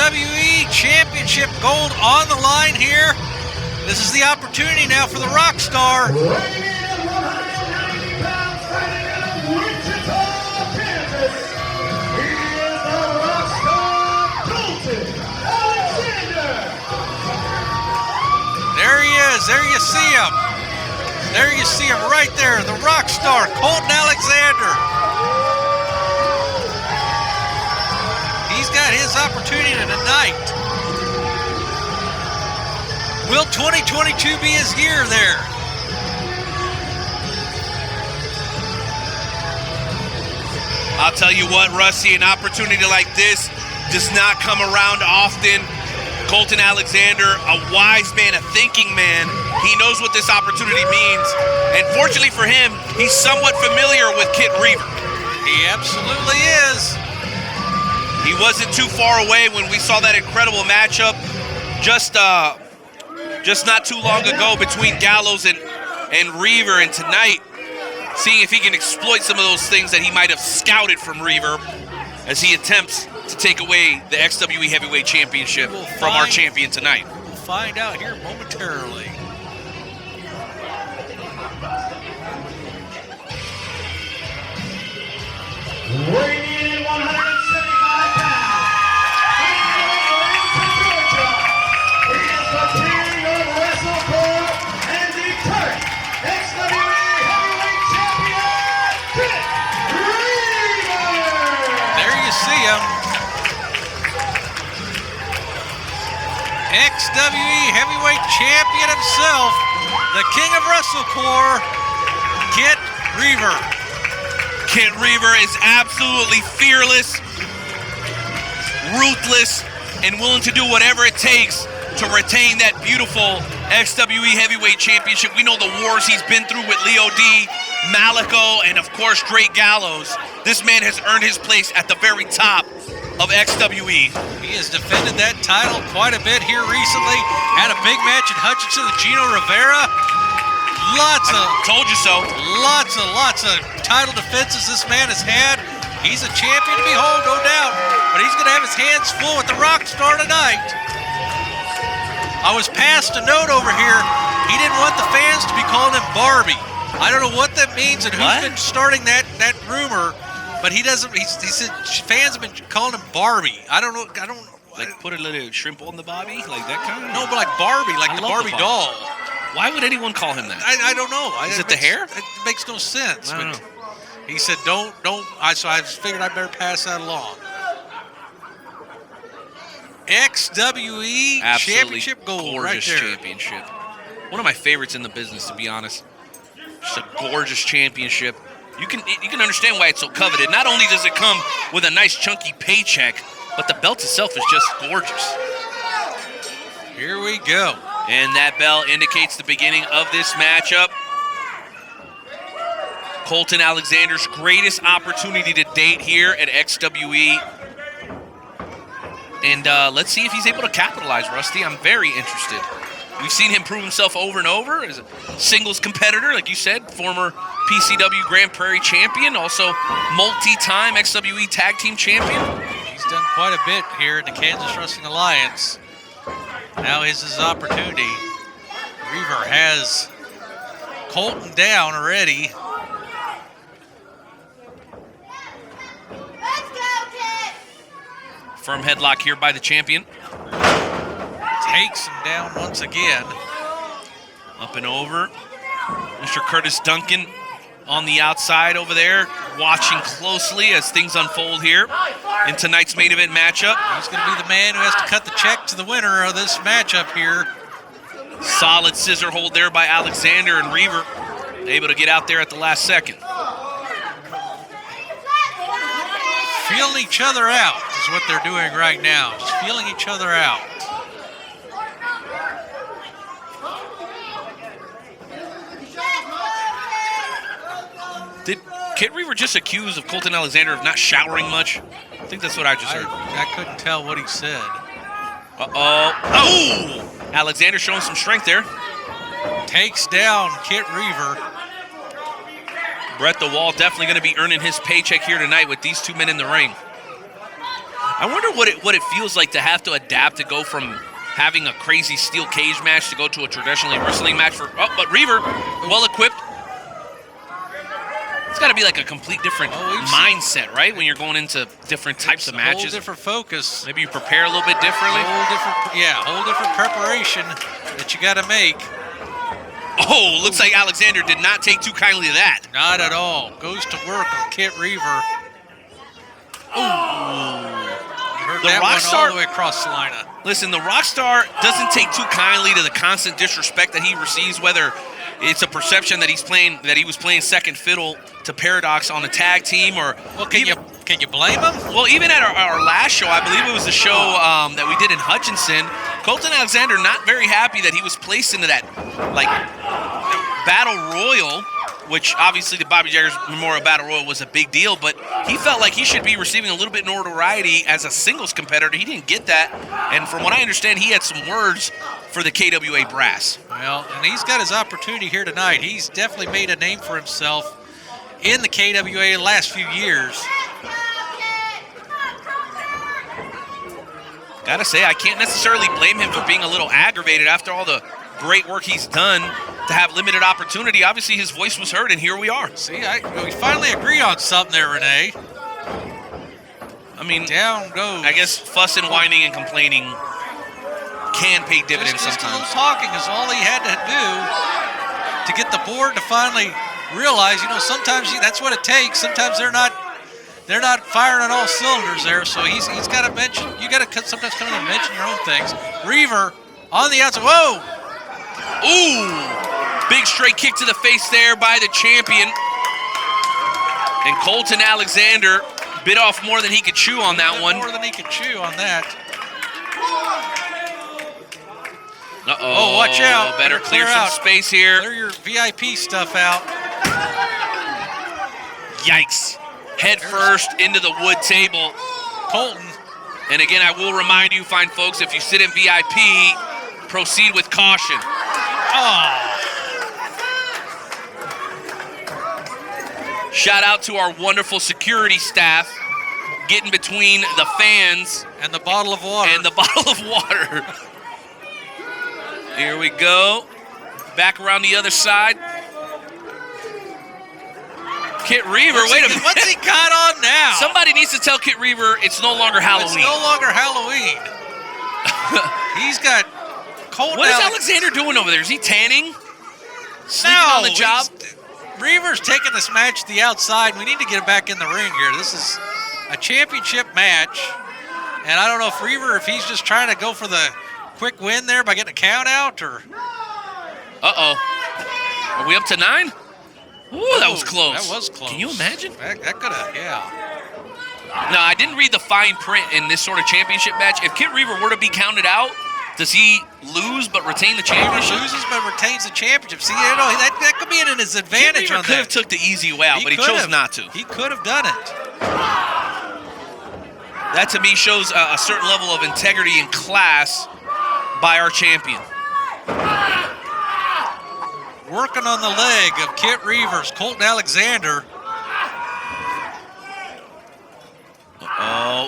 xWe Championship gold on the line here. This is the opportunity now for the rock star. Weighing in at 190 pounds, fighting out of Wichita, Kansas. He is the rock star, Colton Alexander. There he is. There you see him. There you see him right there, the rock star, Colton Alexander. He's got his opportunity tonight. Will 2022 be his year there? I'll tell you what, Rusty, an opportunity like this does not come around often. Colton Alexander, a wise man, a thinking man. He knows what this opportunity means. And fortunately for him, he's somewhat familiar with Kitt Reaver. He absolutely is. He wasn't too far away when we saw that incredible matchup just not too long ago between Gallows and Reaver. And tonight, seeing if he can exploit some of those things that he might have scouted from Reaver as he attempts to take away the xWe Heavyweight Championship from our champion tonight. We'll find out here momentarily. Weighing in at 175 pounds, fighting out of Georgia. He is the king of WrestleCore and the current xWe Heavyweight Champion, Kitt Reaver. There you see him. xWe Heavyweight Champion himself, the king of WrestleCore, Kitt Reaver. Kitt Reaver is absolutely fearless, ruthless, and willing to do whatever it takes to retain that beautiful xWe Heavyweight Championship. We know the wars he's been through with Leo D, Malico, and of course Drake Gallows. This man has earned his place at the very top of xWe. He has defended that title quite a bit here recently. Had a big match at Hutchinson with Gino Rivera. Told you so. Lots of title defenses this man has had. He's a champion to behold, no doubt. But he's going to have his hands full with the rock star tonight. I was passed a note over here. He didn't want the fans to be calling him Barbie. I don't know what that means and who's been starting that rumor. But he doesn't. He said fans have been calling him Barbie. I don't know. Like put a little shrimp on the Bobby, like that kind of. No, but like Barbie, like the Barbie doll. Why would anyone call him that? I don't know. Is it the hair? It makes no sense. I don't know. He said, don't. So I figured I better pass that along. xWe Absolutely Championship gold gorgeous right there. championship. One of my favorites in the business, to be honest. Just a gorgeous championship. You can understand why it's so coveted. Not only does it come with a nice chunky paycheck, but the belt itself is just gorgeous. Here we go. And that bell indicates the beginning of this matchup. Colton Alexander's greatest opportunity to date here at xWe. And let's see if he's able to capitalize, Rusty. I'm very interested. We've seen him prove himself over and over as a singles competitor, like you said, former PCW Grand Prairie champion, also multi-time xWe Tag Team champion. He's done quite a bit here in the Kansas Wrestling Alliance. Now is his opportunity. Reaver has Colton down already. Let's go, Kitt! Firm headlock here by the champion. Takes him down once again. Up and over. Mr. Curtis Duncan on the outside over there, watching closely as things unfold here in tonight's main event matchup. He's going to be the man who has to cut the check to the winner of this matchup here. Solid scissor hold there by Alexander, and Reaver able to get out there at the last second. Feeling each other out is what they're doing right now. Just feeling each other out. Did Kitt Reaver just accuse of Colton Alexander of not showering much? I think that's what I just heard. I couldn't tell what he said. Oh! Alexander showing some strength there. Takes down Kitt Reaver. Brett the Wall definitely going to be earning his paycheck here tonight with these two men in the ring. I wonder what it feels like to have to adapt to go from having a crazy steel cage match to go to a traditionally wrestling match but Reaver, well equipped. It's got to be like a complete different mindset, right? When you're going into different types of matches. Whole different focus. Maybe you prepare a little bit differently. Whole different preparation that you got to make. Oh, looks like Alexander did not take too kindly to that. Not at all. Goes to work on Kitt Reaver. Heard that one all the way across Salina. Listen, the Rockstar doesn't take too kindly to the constant disrespect that he receives, whether it's a perception that he was playing second fiddle to Paradox on the tag team, or can you blame him? Well, even at our last show, I believe it was the show that we did in Hutchinson, Colton Alexander not very happy that he was placed into that Battle Royal, which obviously the Bobby Jaggers Memorial Battle Royal was a big deal, but he felt like he should be receiving a little bit more notoriety as a singles competitor. He didn't get that, and from what I understand, he had some words for the KWA brass. Well, and he's got his opportunity here tonight. He's definitely made a name for himself in the KWA the last few years. Gotta say, I can't necessarily blame him for being a little aggravated after all the great work he's done to have limited opportunity. Obviously, his voice was heard, and here we are. See, we finally agree on something there, Renee. I mean, down goes. I guess fussing, whining, and complaining can pay dividends sometimes. Just a little talking is all he had to do to get the board to finally realize, sometimes that's what it takes. Sometimes they're not firing on all cylinders there, so he's got to mention. You got to sometimes come in and mention your own things. Reaver on the outside. Whoa! Ooh! Big straight kick to the face there by the champion. And Colton Alexander bit off more than he could chew on that one. More than he could chew on that. Uh-oh. Oh, watch out. Better clear some space here. Clear your VIP stuff out. Yikes. Head first into the wood table. Colton. And again, I will remind you, fine folks, if you sit in VIP, proceed with caution. Oh. Shout out to our wonderful security staff getting between the fans and the bottle of water. Here we go. Back around the other side. Kitt Reaver, wait a minute. What's he got on now? Somebody needs to tell Kitt Reaver it's no longer Halloween. It's no longer Halloween. He's got Colton. What is Alexander doing over there? Is he tanning? Sleeping on the job? Reaver's taking this match to the outside. We need to get it back in the ring here. This is a championship match. And I don't know if Reaver, if he's just trying to go for the quick win there by getting a count out, or... Uh-oh. Are we up to 9? Ooh, that was close. That was close. Can you imagine? That could have, yeah. No, I didn't read the fine print in this sort of championship match. If Kitt Reaver were to be counted out, does he lose but retain the championship? He loses but retains the championship. See, that could be in his advantage on that. Could have took the easy way out, but he chose not to. He could have done it. That, to me, shows a certain level of integrity and class by our champion. Working on the leg of Kitt Reaver's Colton Alexander.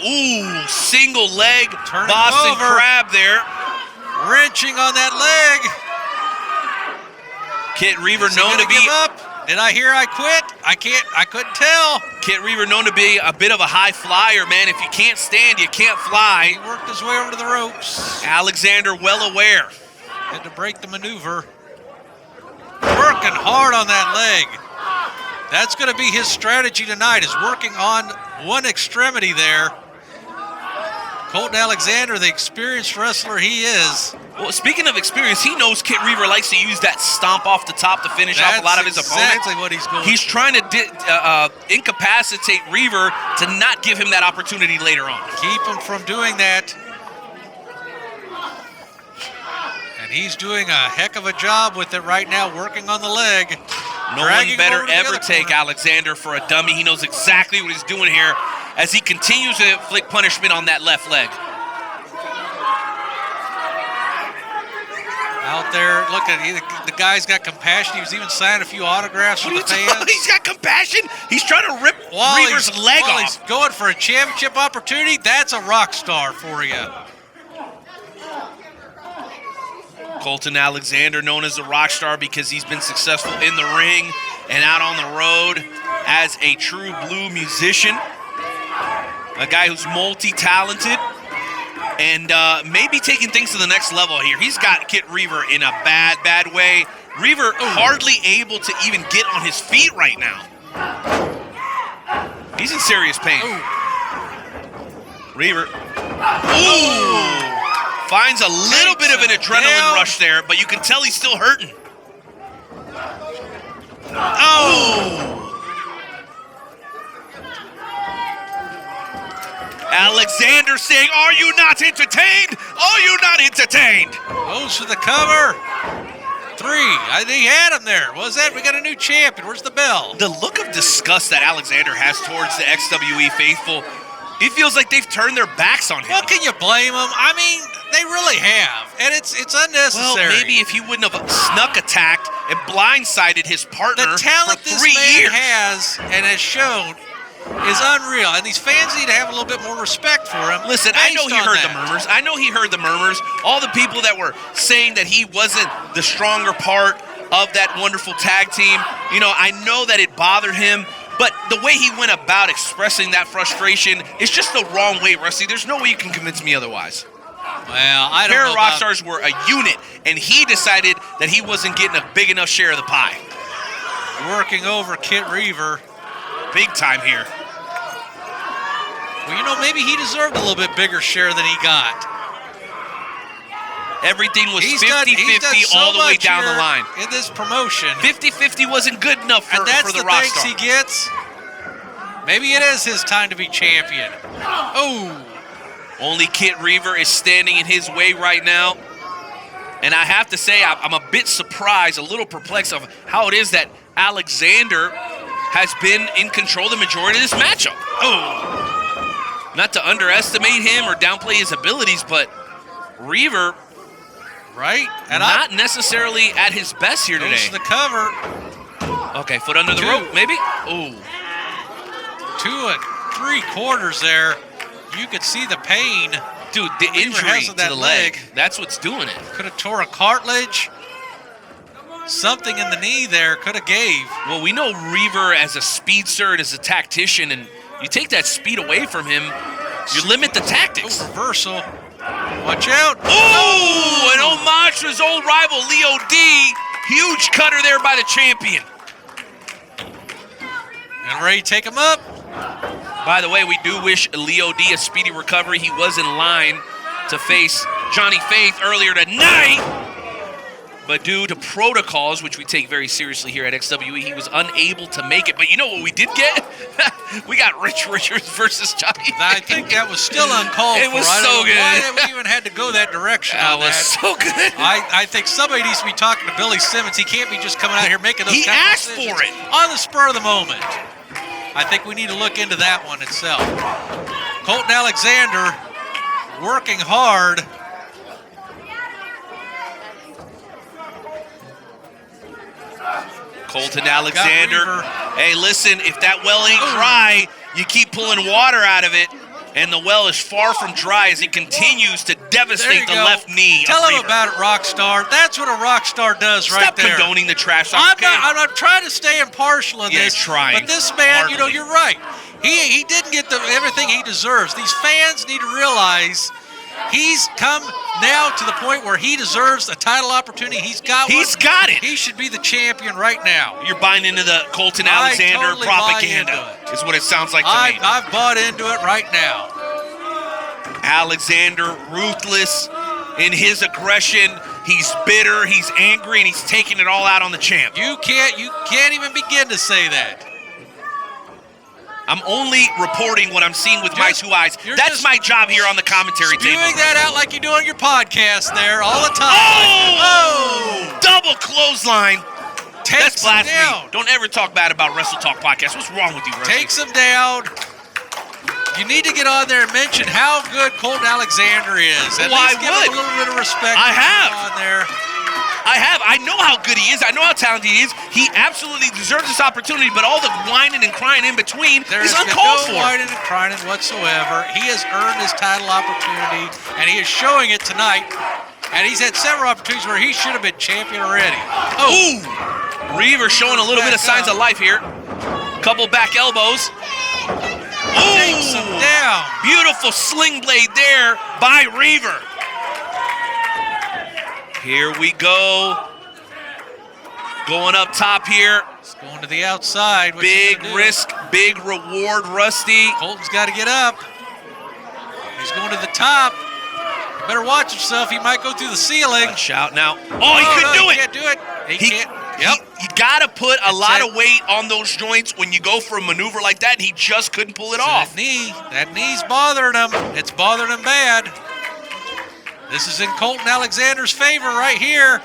Ooh, single leg Turning Boston over. Crab there. Wrenching on that leg. Kitt Reaver known to be... give up? Did I hear I quit? I couldn't tell. Kitt Reaver known to be a bit of a high flyer, man. If you can't stand, you can't fly. He worked his way over to the ropes. Alexander well aware. Had to break the maneuver. Working hard on that leg. That's going to be his strategy tonight, is working on one extremity there. Colton Alexander, the experienced wrestler he is. Well, speaking of experience, he knows Kitt Reaver likes to use that stomp off the top to finish off a lot of his opponents. That's exactly what he's going He's trying to incapacitate Reaver to not give him that opportunity later on. Keep him from doing that. And he's doing a heck of a job with it right now, working on the leg. No one better ever take Alexander for a dummy. He knows exactly what he's doing here as he continues to inflict punishment on that left leg. Out there, look at the guy's got compassion. He was even signing a few autographs with the fans. He's got compassion. He's trying to rip Reaver's leg while off. He's going for a championship opportunity. That's a rock star for you. Colton Alexander, known as the rock star because he's been successful in the ring and out on the road as a true blue musician. A guy who's multi-talented and maybe taking things to the next level here. He's got Kitt Reaver in a bad, bad way. Reaver hardly able to even get on his feet right now. He's in serious pain. Reaver. Ooh! Finds a little bit of an adrenaline rush there, but you can tell he's still hurting. Oh! Alexander saying, "Are you not entertained? Are you not entertained?" Goes for the cover. 3. I think he had him there. What was that? We got a new champion. Where's the bell? The look of disgust that Alexander has towards the xWe faithful, it feels like they've turned their backs on him. Well, can you blame him? I mean, they really have, and it's unnecessary. Well, maybe if he wouldn't have snuck attacked and blindsided his partner the talent for this 3 man years has and has shown is unreal, and these fans need to have a little bit more respect for him. Listen, I know he heard that. the murmurs. I know he heard the murmurs. All the people that were saying that he wasn't the stronger part of that wonderful tag team. You know, I know that it bothered him, but the way he went about expressing that frustration is just the wrong way, Rusty. There's no way you can convince me otherwise. Well, I don't know. Rockstars were a unit, and he decided that he wasn't getting a big enough share of the pie. Working over Kitt Reaver. Big time here. Well, you know, maybe he deserved a little bit bigger share than he got. Everything was He's 50-50 done so all the way much down the here line. in this promotion. 50-50 wasn't good enough for And that's the the Rockstar. thanks he gets. Maybe it is his time to be champion. Oh. Only Kitt Reaver is standing in his way right now. And I have to say, I'm a bit surprised, a little perplexed of how it is that Alexander has been in control the majority of this matchup. Oh. Not to underestimate him or downplay his abilities, but Reaver, right? And not necessarily at his best here today. Goes to the cover. Okay, foot under the rope, maybe? Oh. 2 3/4 there. You could see the pain. Dude, the injury to the leg, that's what's doing it. Could have tore a cartilage. Something in the knee there could have gave. Well, we know Reaver as a speedster and as a tactician, and you take that speed away from him, you limit the tactics. Oh, reversal. Watch out. Oh, an homage to his old rival, Leo D. Huge cutter there by the champion. And ready to take him up. By the way, we do wish Leo D a speedy recovery. He was in line to face Johnny Faith earlier tonight. But due to protocols, which we take very seriously here at xWe, he was unable to make it. But you know what we did get? We got Rich Richards versus Johnny Faith. I think that was still uncalled for. It was so good. Why we even had to go that direction That on was that. so good. I think somebody needs to be talking to Billy Simmons. He can't be just coming out here making those He kind of asked decisions for it. on the spur of the moment. I think we need to look into that one itself. Colton Alexander working hard. Colton Alexander. Hey, listen, if that well ain't dry, you keep pulling water out of it, and the well is far from dry as he continues to devastate the left knee. Tell him about it, Rockstar. That's what a Rockstar does right there. Stop condoning the trash. I'm not trying to stay impartial in this. Trying. But this man, Hardly. you know, you're right. He didn't get everything he deserves. These fans need to realize he's come now to the point where he deserves a title opportunity. He's got it. He should be the champion right now. You're buying into the Colton Alexander totally propaganda, is what it sounds like to me. I've bought into it right now. Alexander, ruthless in his aggression. He's bitter, he's angry, and he's taking it all out on the champ. You can't even begin to say that. I'm only reporting what I'm seeing with my 2 eyes. That's my job here on the commentary table. Spewing that out like you do on your podcast there all the time. Oh! Double clothesline. That's blasphemy. Down. Don't ever talk bad about Wrestle Talk Podcast. What's wrong with you, Rusty? Takes him down. You need to get on there and mention how good Colton Alexander is. At least give him a little bit of respect. I have. On there. I have. I know how good he is. I know how talented he is. He absolutely deserves this opportunity, but all the whining and crying in between There is has been uncalled no for. whining and crying whatsoever. He has earned his title opportunity, and he is showing it tonight. And he's had several opportunities where he should have been champion already. Oh, Ooh! Reaver showing a little bit of signs of life here. Couple back elbows. takes him Ooh! down. Beautiful sling blade there by Reaver. Here we go. Going up top here. He's going to the outside. What's he Big gonna do? risk, big reward, Rusty. Colton's got to get up. He's going to the top. You better watch yourself. He might go through the ceiling. Watch out now. Oh, he couldn't do He it. can't do it. He can't. Yep. You got to put a lot it. of weight on those joints when you go for a maneuver like that, and he just couldn't pull it off. That knee's bothering him. It's bothering him bad. This is in Colton Alexander's favor right here.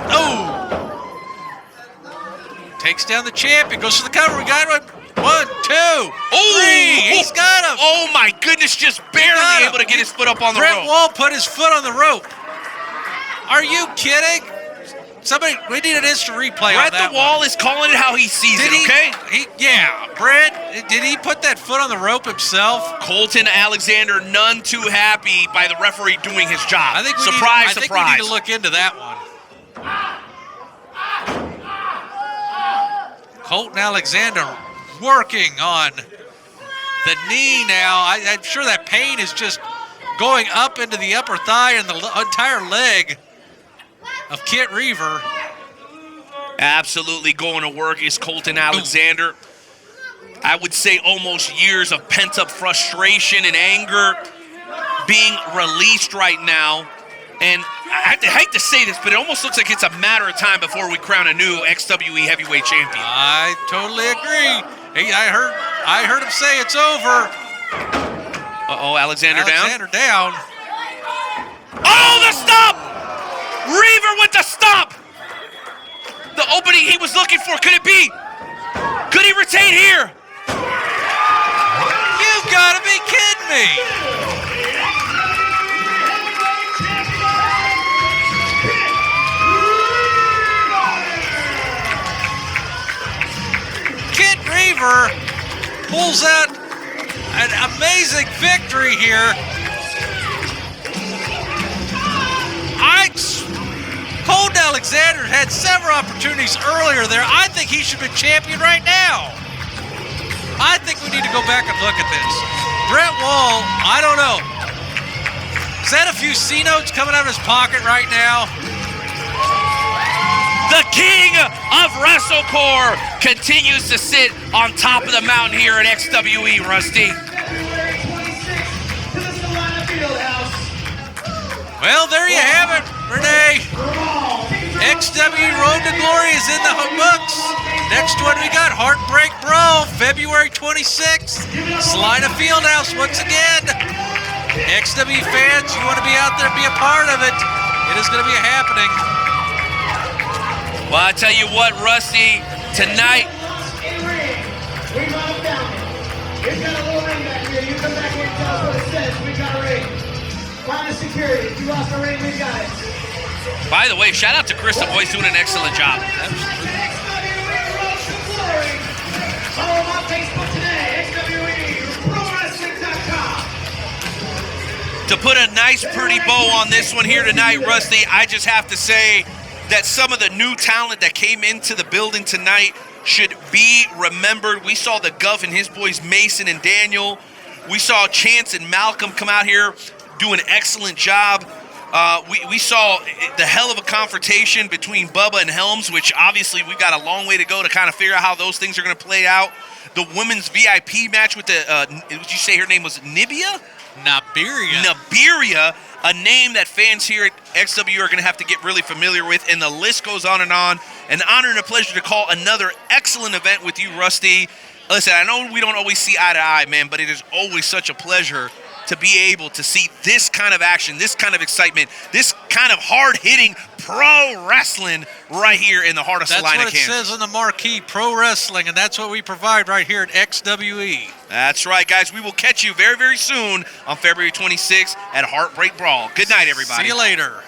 Oh! Takes down the champion. Goes for the cover. We got one. 1, 2, 3. He's got him. Oh, my goodness. Just barely able to get his foot up on the Brett rope. Wall put his foot on the rope. Are you kidding? Somebody, we need an instant replay on Brett that the Wall is calling it how he sees it, okay? Yeah, Brett, did he put that foot on the rope himself? Colton Alexander, none too happy by the referee doing his job. I think we surprise. need to look into that one. Colton Alexander working on the knee now. I'm sure that pain is just going up into the upper thigh and the entire leg of Kitt Reaver. Absolutely going to work is Colton Alexander. I would say almost years of pent-up frustration and anger being released right now. And I hate to say this, but it almost looks like it's a matter of time before we crown a new xWe heavyweight champion. I totally agree. Hey, I heard him say it's over. Uh-oh, Alexander down. Oh, the stop! Reaver with the stop! The opening he was looking for, could it be? Could he retain here? You've got to be kidding me. Kitt Reaver pulls out an amazing victory here. Colton Alexander had several opportunities earlier there. I think he should be champion right now. I think we need to go back and look at this. Brett Wall, I don't know. Is that a few C notes coming out of his pocket right now? The king of WrestleCore continues to sit on top of the mountain here at xWe, Rusty. February 26th to the Salina Fieldhouse. Well, there you have it, Renee. xWe Road to Glory is in the books. Next one we got Heartbreak Brawl, February 26th. Salina Fieldhouse once again. xWe fans, you want to be out there and be a part of it. It is going to be happening. Well, I tell you what, Rusty, tonight. We got him down. We've got a little ring back here. You come back here and tell us what it says. We got a ring. Find the security. If you lost a ring, we got it. By the way, shout out to Chris, the boy's doing an excellent job. Follow my Facebook today, xWe, ProWrestling.com. To put a nice, pretty bow on this one here tonight, Rusty, I just have to say that some of the new talent that came into the building tonight should be remembered. We saw the Guff and his boys, Mason and Daniel. We saw Chance and Malcolm come out here, do an excellent job. We saw the hell of a confrontation between Bubba and Helms, which obviously we've got a long way to go to kind of figure out how those things are going to play out. The women's VIP match with the, did you say her name was Nibia? Nibiria, a name that fans here at xWe are going to have to get really familiar with, and the list goes on and on. An honor and a pleasure to call another excellent event with you, Rusty. Listen, I know we don't always see eye to eye, man, but it is always such a pleasure to be able to see this kind of action, this kind of excitement, this kind of hard-hitting pro wrestling right here in the heart of Salina, Kansas. That's what it says on the marquee, pro wrestling, and that's what we provide right here at xWe. That's right, guys. We will catch you very, very soon on February 26th at Heartbreak Brawl. Good night, everybody. See you later.